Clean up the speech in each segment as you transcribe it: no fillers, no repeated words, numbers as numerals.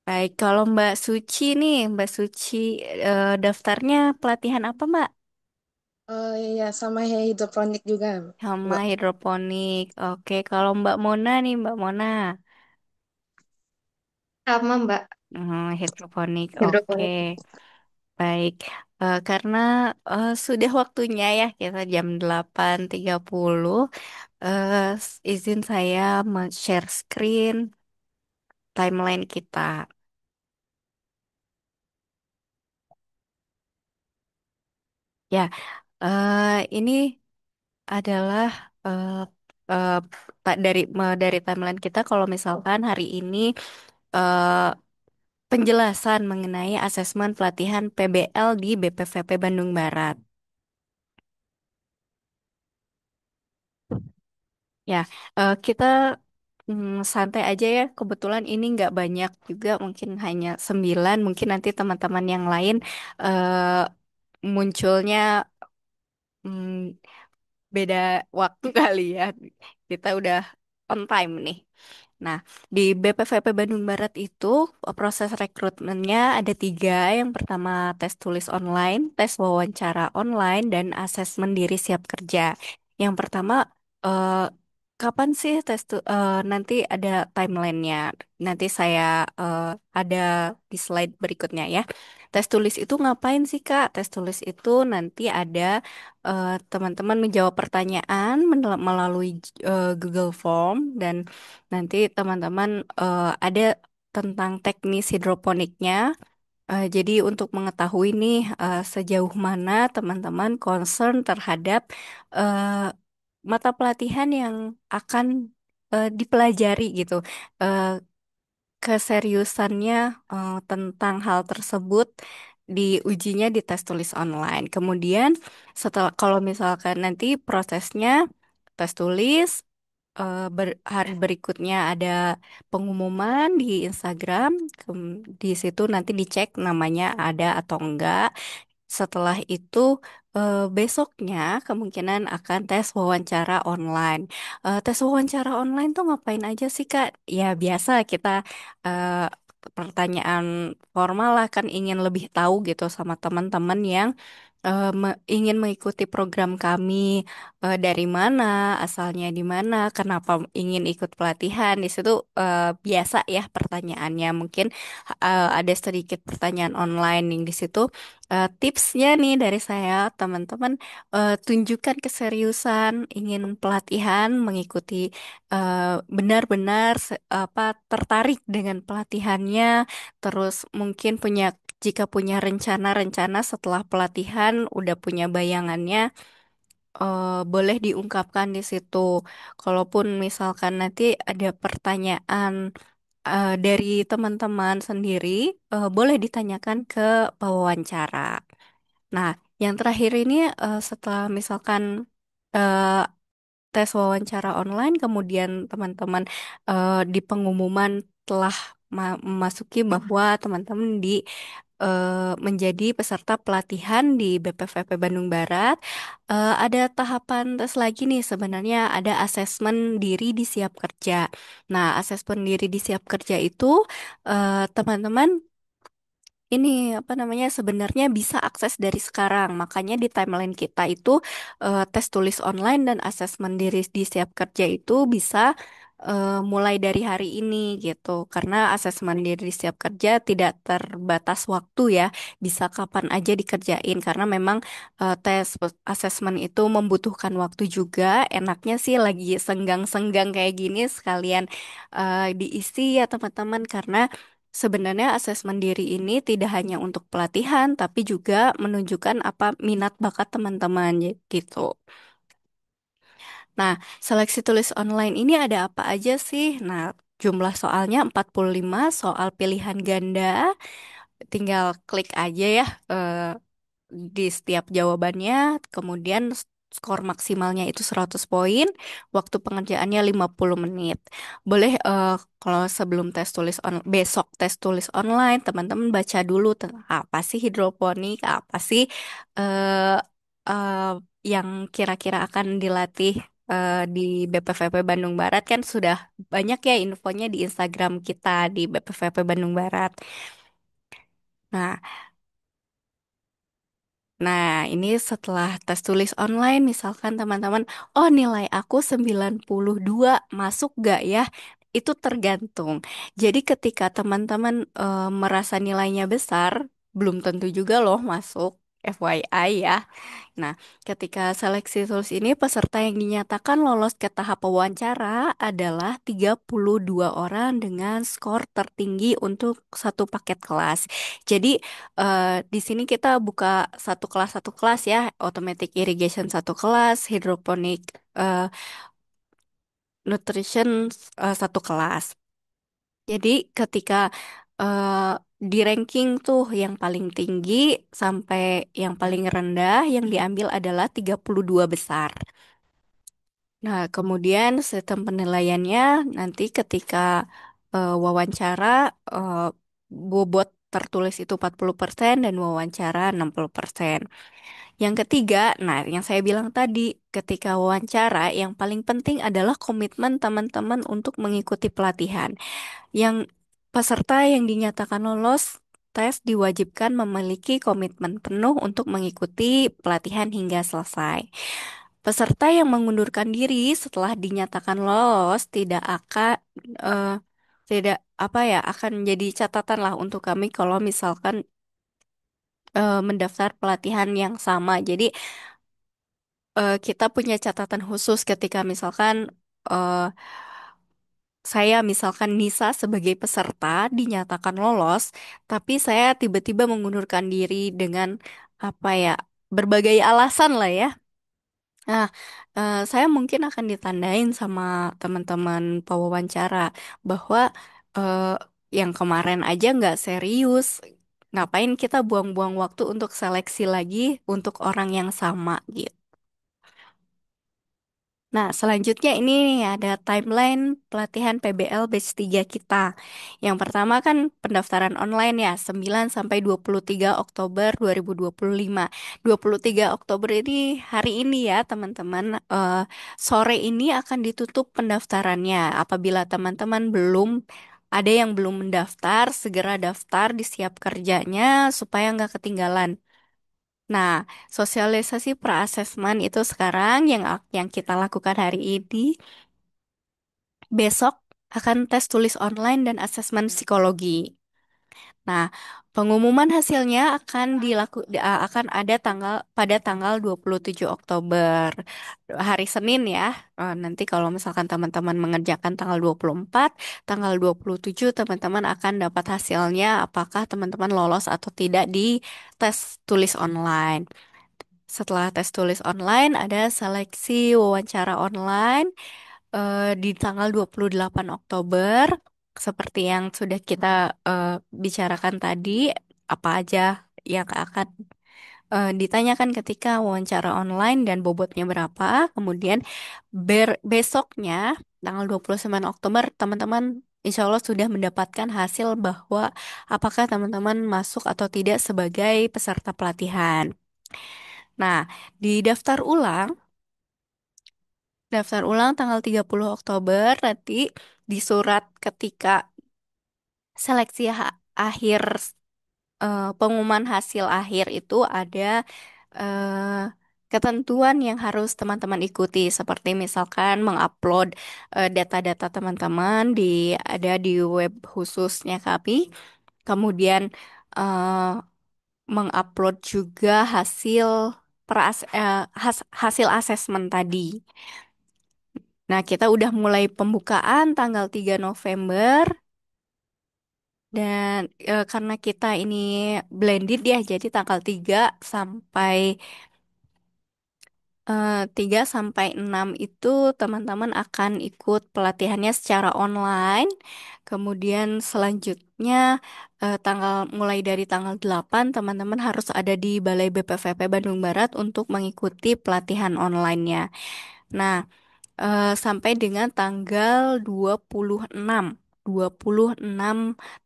Baik, kalau Mbak Suci nih, Mbak Suci daftarnya pelatihan apa Mbak? Ya sama ya hidroponik juga, Sama Mbak. hidroponik. Oke, kalau Mbak Mona nih, Mbak Mona. Sama Mbak, Hidroponik. Oke, hidroponik. baik. Karena sudah waktunya ya, kita jam 8.30. Izin saya share screen timeline kita. Ya, ini adalah eh, eh, dari timeline kita kalau misalkan hari ini eh, penjelasan mengenai asesmen pelatihan PBL di BPVP Bandung Barat. Ya, kita santai aja ya. Kebetulan ini nggak banyak juga, mungkin hanya 9. Mungkin nanti teman-teman yang lain munculnya mm, beda waktu kali ya. Kita udah on time nih. Nah, di BPVP Bandung Barat itu proses rekrutmennya ada 3. Yang pertama tes tulis online, tes wawancara online, dan asesmen diri siap kerja. Yang pertama, eh, kapan sih nanti ada timelinenya. Nanti saya eh, ada di slide berikutnya ya. Tes tulis itu ngapain sih Kak? Tes tulis itu nanti ada teman-teman menjawab pertanyaan melalui Google Form, dan nanti teman-teman ada tentang teknis hidroponiknya. Jadi untuk mengetahui nih sejauh mana teman-teman concern terhadap eh, mata pelatihan yang akan dipelajari gitu. Eh, Keseriusannya tentang hal tersebut diujinya di tes tulis online. Kemudian setelah kalau misalkan nanti prosesnya tes tulis, hari berikutnya ada pengumuman di Instagram. Di situ nanti dicek namanya ada atau enggak. Setelah itu besoknya kemungkinan akan tes wawancara online. Tes wawancara online tuh ngapain aja sih Kak? Ya biasa kita eh, pertanyaan formal lah, kan ingin lebih tahu gitu sama teman-teman yang ingin mengikuti program kami, dari mana, asalnya di mana, kenapa ingin ikut pelatihan. Di situ biasa ya pertanyaannya. Mungkin ada sedikit pertanyaan online yang di situ. Tipsnya nih dari saya, teman-teman, tunjukkan keseriusan, ingin pelatihan, mengikuti benar-benar apa tertarik dengan pelatihannya, terus mungkin jika punya rencana-rencana setelah pelatihan, udah punya bayangannya, boleh diungkapkan di situ. Kalaupun misalkan nanti ada pertanyaan dari teman-teman sendiri, boleh ditanyakan ke pewawancara. Nah, yang terakhir ini setelah misalkan eh, tes wawancara online, kemudian teman-teman di pengumuman telah memasuki bahwa teman-teman menjadi peserta pelatihan di BPVP Bandung Barat. Ada tahapan tes lagi nih, sebenarnya ada asesmen diri di siap kerja. Nah, asesmen diri di siap kerja itu teman-teman ini apa namanya sebenarnya bisa akses dari sekarang. Makanya di timeline kita itu tes tulis online dan asesmen diri di siap kerja itu bisa mulai dari hari ini gitu. Karena asesmen diri di siap kerja tidak terbatas waktu ya, bisa kapan aja dikerjain. Karena memang tes asesmen itu membutuhkan waktu juga. Enaknya sih lagi senggang-senggang kayak gini sekalian diisi ya teman-teman, karena sebenarnya asesmen diri ini tidak hanya untuk pelatihan, tapi juga menunjukkan apa minat bakat teman-teman gitu. Nah, seleksi tulis online ini ada apa aja sih? Nah, jumlah soalnya 45 soal pilihan ganda. Tinggal klik aja ya di setiap jawabannya. Kemudian skor maksimalnya itu 100 poin. Waktu pengerjaannya 50 menit. Boleh kalau sebelum besok tes tulis online, teman-teman baca dulu tentang apa sih hidroponik, apa sih eh, eh, yang kira-kira akan dilatih. di BPVP Bandung Barat kan sudah banyak ya infonya di Instagram kita di BPVP Bandung Barat. Nah, Nah, ini setelah tes tulis online, misalkan teman-teman, oh nilai aku 92 masuk gak ya? Itu tergantung. Jadi ketika teman-teman merasa nilainya besar, belum tentu juga loh masuk, FYI ya. Nah, ketika seleksi tulis ini, peserta yang dinyatakan lolos ke tahap wawancara adalah 32 orang dengan skor tertinggi untuk satu paket kelas. Jadi, di sini kita buka satu kelas ya, automatic irrigation satu kelas, hidroponik eh, nutrition satu kelas. Jadi, ketika eh, di ranking tuh yang paling tinggi sampai yang paling rendah yang diambil adalah 32 besar. Nah, kemudian sistem penilaiannya nanti ketika wawancara eh, bobot tertulis itu 40% dan wawancara 60%. Yang ketiga, nah yang saya bilang tadi, ketika wawancara yang paling penting adalah komitmen teman-teman untuk mengikuti pelatihan. Yang peserta yang dinyatakan lolos tes diwajibkan memiliki komitmen penuh untuk mengikuti pelatihan hingga selesai. Peserta yang mengundurkan diri setelah dinyatakan lolos eh, tidak apa ya akan menjadi catatan lah untuk kami kalau misalkan mendaftar pelatihan yang sama. Jadi kita punya catatan khusus ketika misalkan eh, saya misalkan Nisa sebagai peserta dinyatakan lolos, tapi saya tiba-tiba mengundurkan diri dengan apa ya berbagai alasan lah ya. Nah, saya mungkin akan ditandain sama teman-teman pewawancara bahwa eh, yang kemarin aja nggak serius. Ngapain kita buang-buang waktu untuk seleksi lagi untuk orang yang sama gitu. Nah, selanjutnya ini nih ada timeline pelatihan PBL batch 3 kita. Yang pertama kan pendaftaran online ya, 9 sampai 23 Oktober 2025. 23 Oktober ini hari ini ya, teman-teman. Sore ini akan ditutup pendaftarannya. Apabila teman-teman belum ada yang belum mendaftar, segera daftar di siap kerjanya supaya nggak ketinggalan. Nah, sosialisasi pra-asesmen itu sekarang yang kita lakukan hari ini, besok akan tes tulis online dan asesmen psikologi. Nah, pengumuman hasilnya akan ada pada tanggal 27 Oktober, hari Senin ya. Nanti kalau misalkan teman-teman mengerjakan tanggal 24, tanggal 27 teman-teman akan dapat hasilnya apakah teman-teman lolos atau tidak di tes tulis online. Setelah tes tulis online, ada seleksi wawancara online di tanggal 28 Oktober. Seperti yang sudah kita bicarakan tadi, apa aja yang akan ditanyakan ketika wawancara online dan bobotnya berapa. Kemudian besoknya, tanggal 29 Oktober, teman-teman insya Allah sudah mendapatkan hasil bahwa apakah teman-teman masuk atau tidak sebagai peserta pelatihan. Nah, di daftar ulang tanggal 30 Oktober nanti di surat ketika seleksi akhir pengumuman hasil akhir itu ada eh, ketentuan yang harus teman-teman ikuti seperti misalkan mengupload data-data teman-teman ada di web khususnya kami, kemudian eh, mengupload juga hasil asesmen tadi. Nah, kita udah mulai pembukaan tanggal 3 November dan karena kita ini blended ya, jadi tanggal 3 sampai 6 itu teman-teman akan ikut pelatihannya secara online. Kemudian selanjutnya mulai dari tanggal 8 teman-teman harus ada di Balai BPVP Bandung Barat untuk mengikuti pelatihan online-nya. Nah, sampai dengan tanggal 26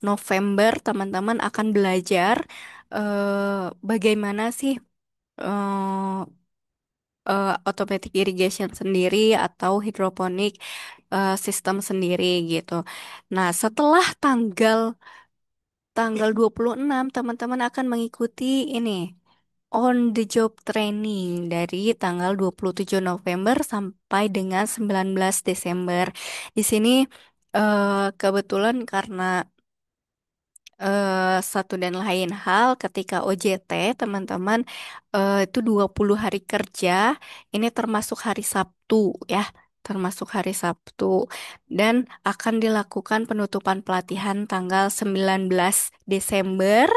November teman-teman akan belajar bagaimana sih eh, automatic irrigation sendiri atau hidroponik sistem sendiri gitu. Nah, setelah tanggal 26 teman-teman akan mengikuti ini on the job training dari tanggal 27 November sampai dengan 19 Desember. Di sini kebetulan karena satu dan lain hal ketika OJT teman-teman itu 20 hari kerja, ini termasuk hari Sabtu ya, termasuk hari Sabtu, dan akan dilakukan penutupan pelatihan tanggal 19 Desember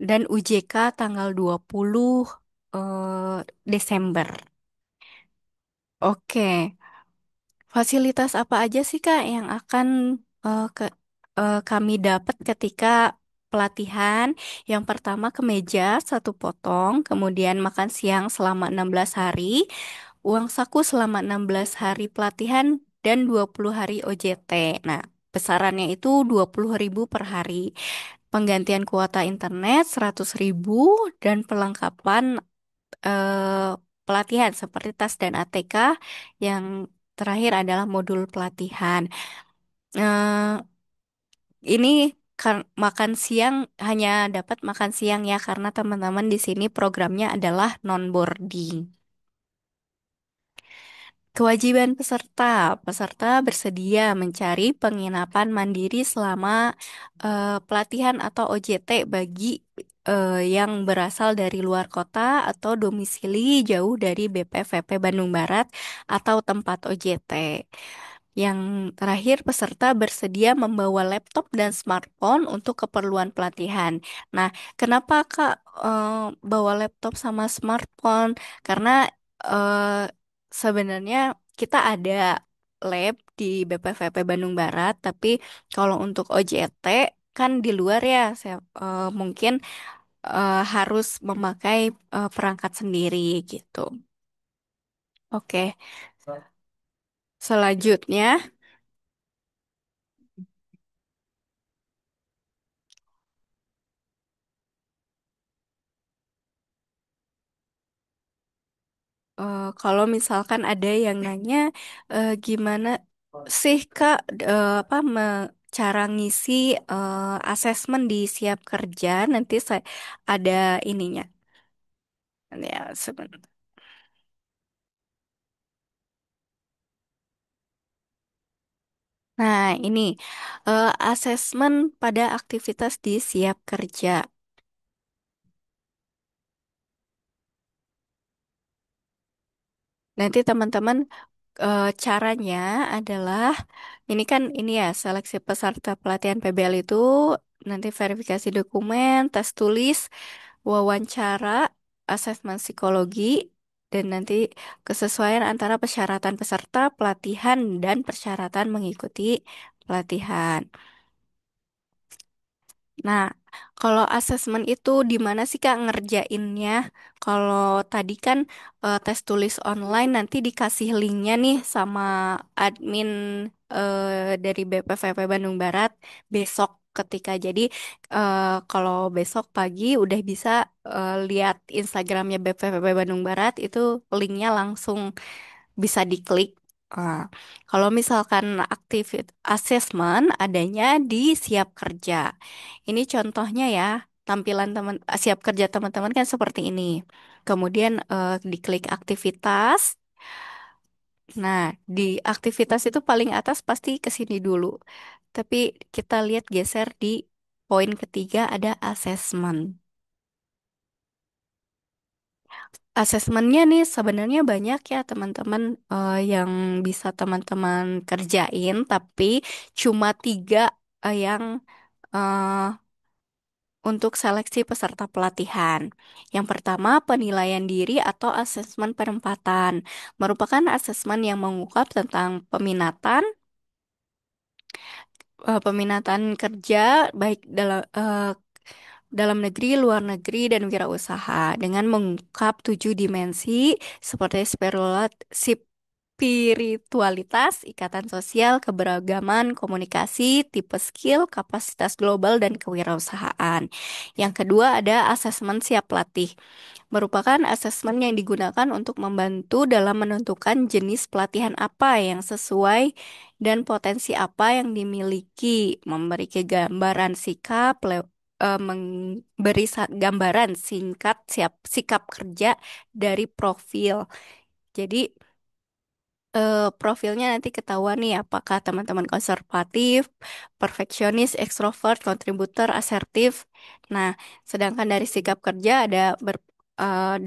dan UJK tanggal 20 Desember. Oke. Fasilitas apa aja sih Kak yang akan kami dapat ketika pelatihan? Yang pertama kemeja satu potong, kemudian makan siang selama 16 hari, uang saku selama 16 hari pelatihan, dan 20 hari OJT. Nah, besarannya itu 20.000 per hari. Penggantian kuota internet 100.000 dan perlengkapan eh, pelatihan seperti tas dan ATK. Yang terakhir adalah modul pelatihan. Eh, ini makan siang hanya dapat makan siang ya karena teman-teman di sini programnya adalah non-boarding. Kewajiban peserta, peserta bersedia mencari penginapan mandiri selama pelatihan atau OJT bagi yang berasal dari luar kota atau domisili jauh dari BPVP Bandung Barat atau tempat OJT. Yang terakhir, peserta bersedia membawa laptop dan smartphone untuk keperluan pelatihan. Nah, kenapa Kak bawa laptop sama smartphone? Karena eh, sebenarnya kita ada lab di BPVP Bandung Barat, tapi kalau untuk OJT kan di luar ya, mungkin harus memakai perangkat sendiri gitu. Oke, selanjutnya. Kalau misalkan ada yang nanya, gimana sih Kak, apa cara ngisi asesmen di Siap Kerja? Nanti saya ada ininya. Ya, sebentar. Nah, ini asesmen pada aktivitas di Siap Kerja. Nanti teman-teman caranya adalah ini kan ini ya seleksi peserta pelatihan PBL itu nanti verifikasi dokumen, tes tulis, wawancara, asesmen psikologi, dan nanti kesesuaian antara persyaratan peserta pelatihan dan persyaratan mengikuti pelatihan. Nah, kalau asesmen itu di mana sih Kak ngerjainnya? Kalau tadi kan tes tulis online nanti dikasih linknya nih sama admin dari BPVP Bandung Barat besok ketika jadi kalau besok pagi udah bisa lihat Instagramnya BPVP Bandung Barat itu linknya langsung bisa diklik. Ah, kalau misalkan aktivit assessment adanya di Siap Kerja. Ini contohnya ya, tampilan Siap Kerja teman-teman kan seperti ini. Kemudian diklik aktivitas. Nah, di aktivitas itu paling atas pasti ke sini dulu. Tapi kita lihat geser di poin ketiga ada assessment. Asesmennya nih sebenarnya banyak ya teman-teman yang bisa teman-teman kerjain, tapi cuma tiga yang eh, untuk seleksi peserta pelatihan. Yang pertama, penilaian diri atau asesmen penempatan, merupakan asesmen yang mengungkap tentang peminatan kerja baik dalam negeri, luar negeri, dan wirausaha dengan mengungkap 7 dimensi seperti spiritualitas, ikatan sosial, keberagaman, komunikasi, tipe skill, kapasitas global, dan kewirausahaan. Yang kedua ada asesmen siap latih, merupakan asesmen yang digunakan untuk membantu dalam menentukan jenis pelatihan apa yang sesuai dan potensi apa yang dimiliki, memberi gambaran sikap, memberi gambaran singkat sikap kerja dari profil. Jadi profilnya nanti ketahuan nih apakah teman-teman konservatif, perfeksionis, ekstrovert, kontributor, asertif. Nah, sedangkan dari sikap kerja ada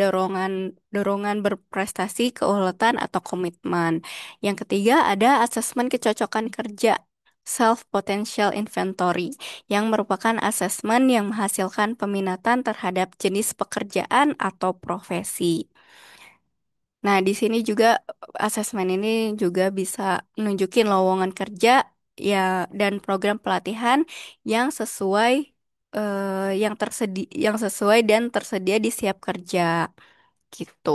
dorongan dorongan berprestasi, keuletan atau komitmen. Yang ketiga ada asesmen kecocokan kerja. Self Potential Inventory, yang merupakan asesmen yang menghasilkan peminatan terhadap jenis pekerjaan atau profesi. Nah, di sini juga asesmen ini juga bisa nunjukin lowongan kerja ya dan program pelatihan yang sesuai yang sesuai dan tersedia di siap kerja gitu.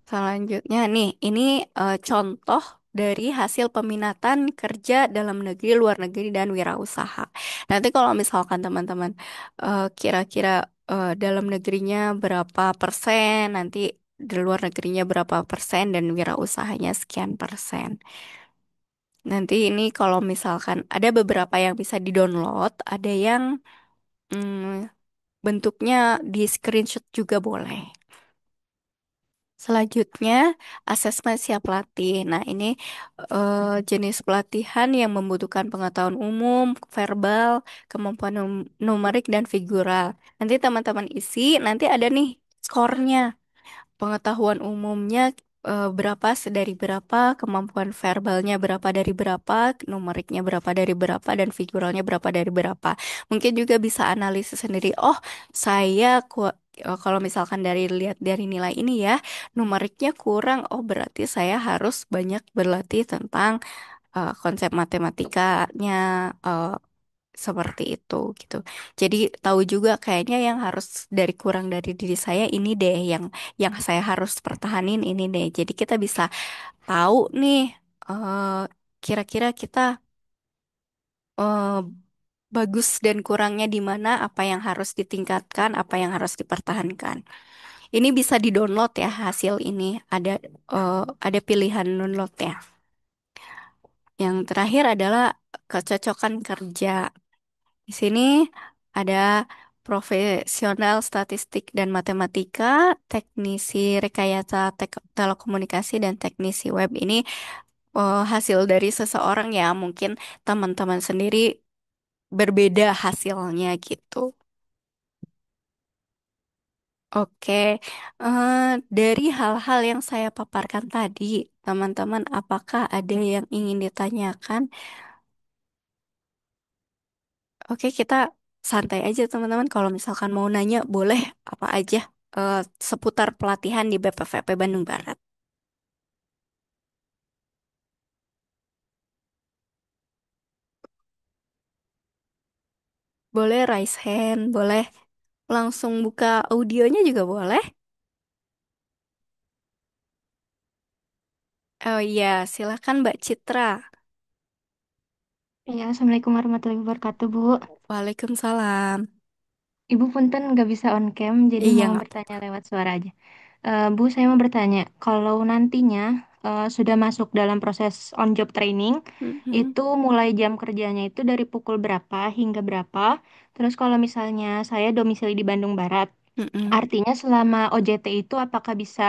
Selanjutnya nih, ini contoh dari hasil peminatan kerja dalam negeri, luar negeri, dan wirausaha. Nanti kalau misalkan teman-teman kira-kira dalam negerinya berapa persen, nanti di luar negerinya berapa persen, dan wirausahanya sekian persen. Nanti ini kalau misalkan ada beberapa yang bisa di-download, ada yang bentuknya di screenshot juga boleh. Selanjutnya, asesmen siap latih. Nah, ini jenis pelatihan yang membutuhkan pengetahuan umum, verbal, kemampuan numerik, dan figural. Nanti teman-teman isi, nanti ada nih skornya. Pengetahuan umumnya berapa dari berapa, kemampuan verbalnya berapa dari berapa, numeriknya berapa dari berapa, dan figuralnya berapa dari berapa. Mungkin juga bisa analisis sendiri. Oh, kalau misalkan dari lihat dari nilai ini ya, numeriknya kurang. Oh, berarti saya harus banyak berlatih tentang konsep matematikanya. eh, Seperti itu gitu. Jadi tahu juga kayaknya yang harus kurang dari diri saya ini deh, yang saya harus pertahanin ini deh. Jadi kita bisa tahu nih eh, kira-kira kita eh, bagus dan kurangnya di mana, apa yang harus ditingkatkan, apa yang harus dipertahankan. Ini bisa di-download ya hasil ini. Ada pilihan download ya. Yang terakhir adalah kecocokan kerja. Di sini ada profesional statistik dan matematika, teknisi rekayasa telekomunikasi, dan teknisi web. Ini hasil dari seseorang ya, mungkin teman-teman sendiri berbeda hasilnya gitu. Oke, eh, dari hal-hal yang saya paparkan tadi, teman-teman, apakah ada yang ingin ditanyakan? Oke, kita santai aja teman-teman. Kalau misalkan mau nanya, boleh apa aja eh, seputar pelatihan di BPVP Bandung Barat. Boleh raise hand, boleh langsung buka audionya juga boleh. Oh iya, silakan Mbak Citra. Ya, Assalamualaikum warahmatullahi wabarakatuh, Bu. Waalaikumsalam. Ibu punten nggak bisa on cam, jadi Iya, mau nggak bertanya apa-apa. lewat suara aja. Bu, saya mau bertanya, kalau nantinya sudah masuk dalam proses on job training, Mhm, itu mulai jam kerjanya itu dari pukul berapa hingga berapa? Terus kalau misalnya saya domisili di Bandung Barat, mhm. artinya selama OJT itu apakah bisa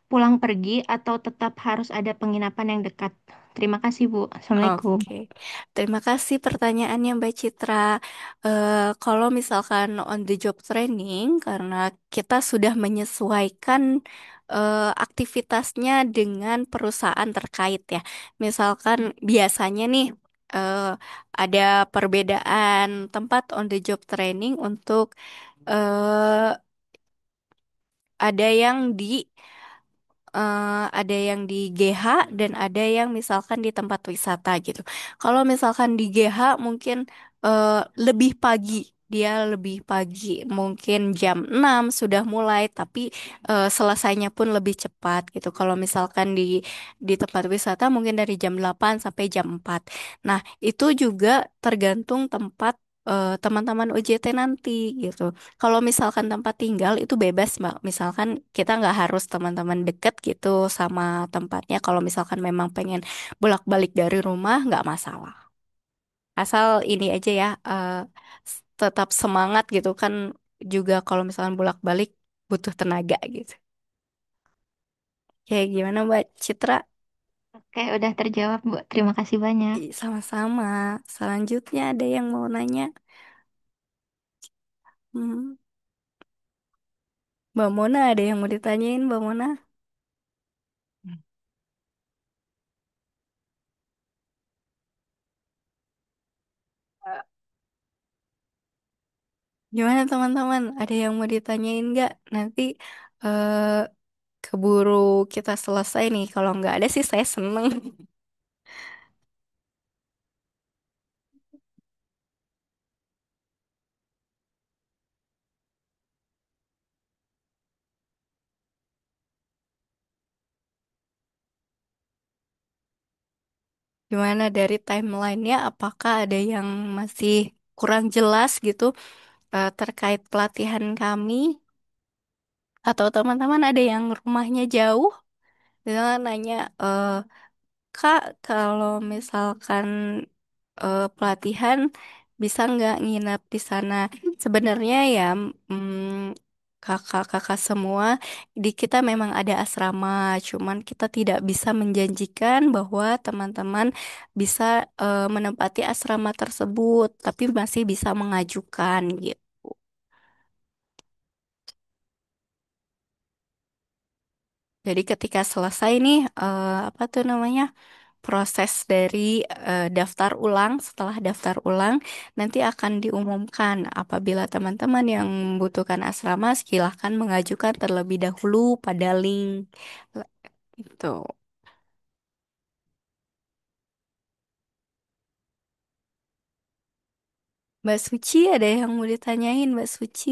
pulang pergi atau tetap harus ada penginapan yang dekat? Terima kasih, Bu. Assalamualaikum. Oke, terima kasih pertanyaannya Mbak Citra. Kalau misalkan on the job training, karena kita sudah menyesuaikan aktivitasnya dengan perusahaan terkait ya. Misalkan biasanya nih eh, ada perbedaan tempat on the job training untuk eh, ada yang di ada yang di GH dan ada yang misalkan di tempat wisata gitu. Kalau misalkan di GH mungkin lebih pagi. dia lebih pagi, mungkin jam 6 sudah mulai, tapi selesainya pun lebih cepat gitu. Kalau misalkan di tempat wisata mungkin dari jam 8 sampai jam 4. Nah, itu juga tergantung tempat teman-teman UJT nanti gitu. Kalau misalkan tempat tinggal itu bebas, Mbak. Misalkan kita nggak harus teman-teman deket gitu sama tempatnya. Kalau misalkan memang pengen bolak-balik dari rumah, nggak masalah. Asal ini aja ya, tetap semangat gitu kan, juga kalau misalkan bolak-balik butuh tenaga gitu. Kayak gimana Mbak Citra? Oke, udah terjawab, Bu. Terima kasih banyak. Sama-sama. Selanjutnya ada yang mau nanya? Hmm. Mbak Mona ada yang mau ditanyain Mbak Mona? Gimana teman-teman? Ada yang mau ditanyain nggak? Nanti eh, keburu kita selesai nih. Kalau nggak ada sih saya seneng. Gimana dari timelinenya? Apakah ada yang masih kurang jelas gitu terkait pelatihan kami? Atau teman-teman ada yang rumahnya jauh? Misalnya nanya, Kak, kalau misalkan pelatihan bisa nggak nginap di sana? Sebenarnya ya, kakak-kakak semua di kita memang ada asrama, cuman kita tidak bisa menjanjikan bahwa teman-teman bisa menempati asrama tersebut, tapi masih bisa mengajukan gitu. Jadi ketika selesai nih, apa tuh namanya? Proses dari daftar ulang. Setelah daftar ulang, nanti akan diumumkan apabila teman-teman yang membutuhkan asrama, silahkan mengajukan terlebih dahulu pada link itu. Mbak Suci, ada yang mau ditanyain, Mbak Suci?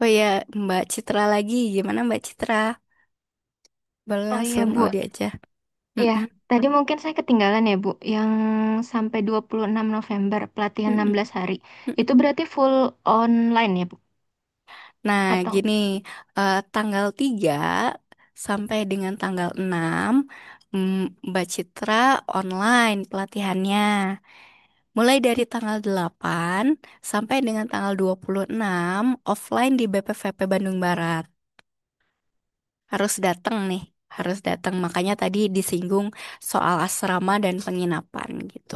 Oh ya, Mbak Citra lagi. Gimana Mbak Citra? Boleh Oh iya, langsung Bu. Audi aja. Iya, Mm-mm, tadi mungkin saya ketinggalan ya, Bu. Yang sampai 26 November pelatihan mm-mm, 16 hari. Itu mm-mm. berarti full online ya, Bu? Nah, Atau gini, tanggal 3 sampai dengan tanggal 6, Mbak Citra online pelatihannya. Mulai dari tanggal 8 sampai dengan tanggal 26 offline di BPVP Bandung Barat. Harus datang nih, harus datang. Makanya tadi disinggung soal asrama dan penginapan gitu.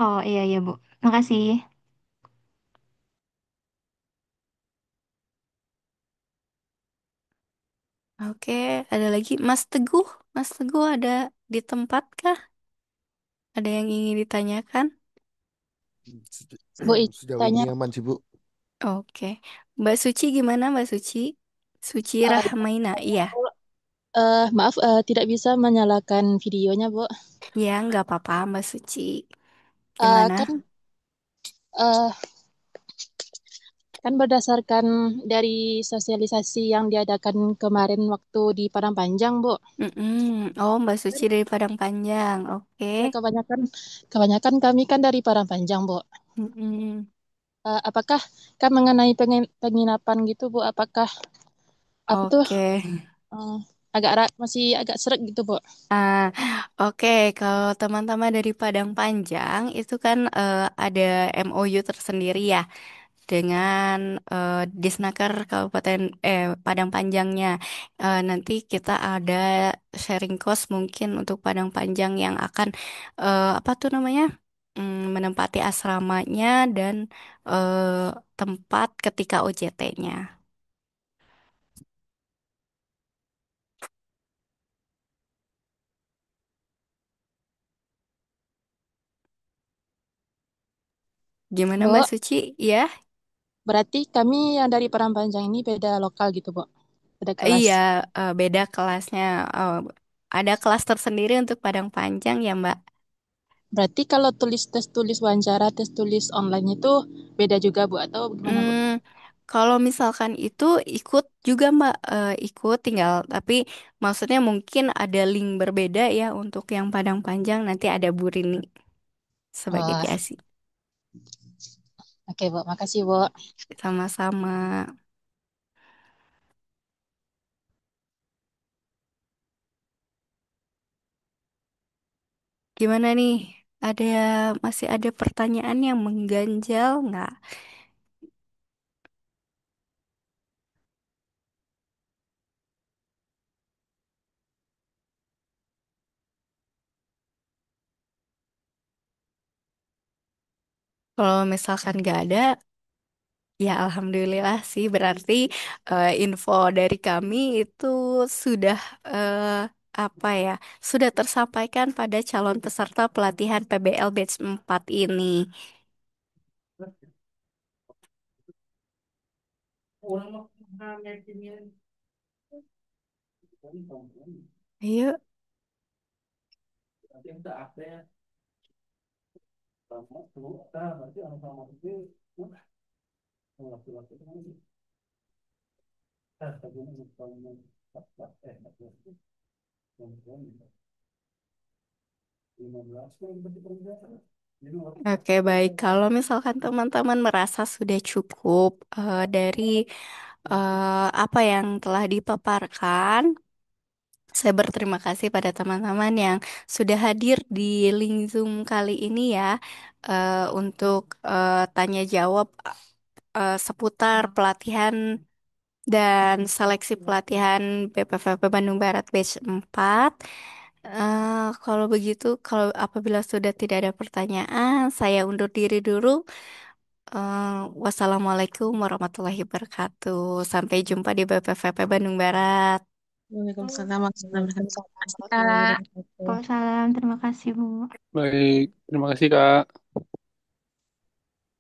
Oh iya iya, Bu. Makasih. Oke, ada lagi Mas Teguh. Mas Teguh ada di tempat kah? Ada yang ingin ditanyakan? Bu, Sejauh ini tanya, aman sih Bu. Oke. Mbak Suci gimana Mbak Suci? Suci ya, Rahmaina, iya. maaf, tidak bisa menyalakan videonya, Bu. Ya, nggak apa-apa Mbak Suci. Eh, Gimana? kan, eh, kan berdasarkan dari sosialisasi yang diadakan kemarin waktu di Padang Panjang, Bu. Mm-mm. Oh, Mbak Suci Kan, dari Padang Panjang. Oke. ya kebanyakan kami kan dari Padang Panjang, Bu. Mm-mm. Apakah kan mengenai penginapan gitu, Bu? Apakah apa tuh Oke. eh, masih agak seret gitu, Bu? Ah, oke. Kalau teman-teman dari Padang Panjang itu kan ada MOU tersendiri ya dengan Disnaker Kabupaten Padang Panjangnya. Nanti kita ada sharing cost mungkin untuk Padang Panjang yang akan apa tuh namanya? Menempati asramanya dan tempat ketika OJT-nya. Gimana Mbak Bu, Suci? Ya, berarti kami yang dari Padang Panjang ini beda lokal gitu, Bu. Beda kelas. Iya, beda kelasnya. Eh, ada kelas tersendiri untuk Padang Panjang ya, Mbak. Berarti kalau tes tulis wawancara, tes tulis online itu beda juga Bu atau gimana Bu? Hmm, kalau misalkan itu ikut juga Mbak, ikut tinggal. Tapi maksudnya mungkin ada link berbeda ya untuk yang Padang Panjang. Nanti ada Bu Rini sebagai Oh, PIC. oke Bu, makasih Bu. Sama-sama. Gimana nih? Ada masih ada pertanyaan yang mengganjal nggak? Kalau misalkan nggak ada, ya alhamdulillah sih. Berarti info dari kami itu sudah apa ya? Sudah tersampaikan pada calon peserta pelatihan PBL Batch 4 ini. Ayo. Oke, baik. Kalau misalkan teman-teman merasa sudah cukup dari apa yang telah dipaparkan, saya berterima kasih pada teman-teman yang sudah hadir di link Zoom kali ini ya, untuk tanya jawab seputar pelatihan dan seleksi pelatihan BPVP Bandung Barat Batch 4. Kalau begitu, kalau apabila sudah tidak ada pertanyaan, saya undur diri dulu. Wassalamualaikum warahmatullahi wabarakatuh. Sampai jumpa di BPVP Bandung Barat. Waalaikumsalam warahmatullahi Waalaikumsalam wabarakatuh. Kak. Waalaikumsalam, terima kasih Bu. Baik, terima kasih Kak.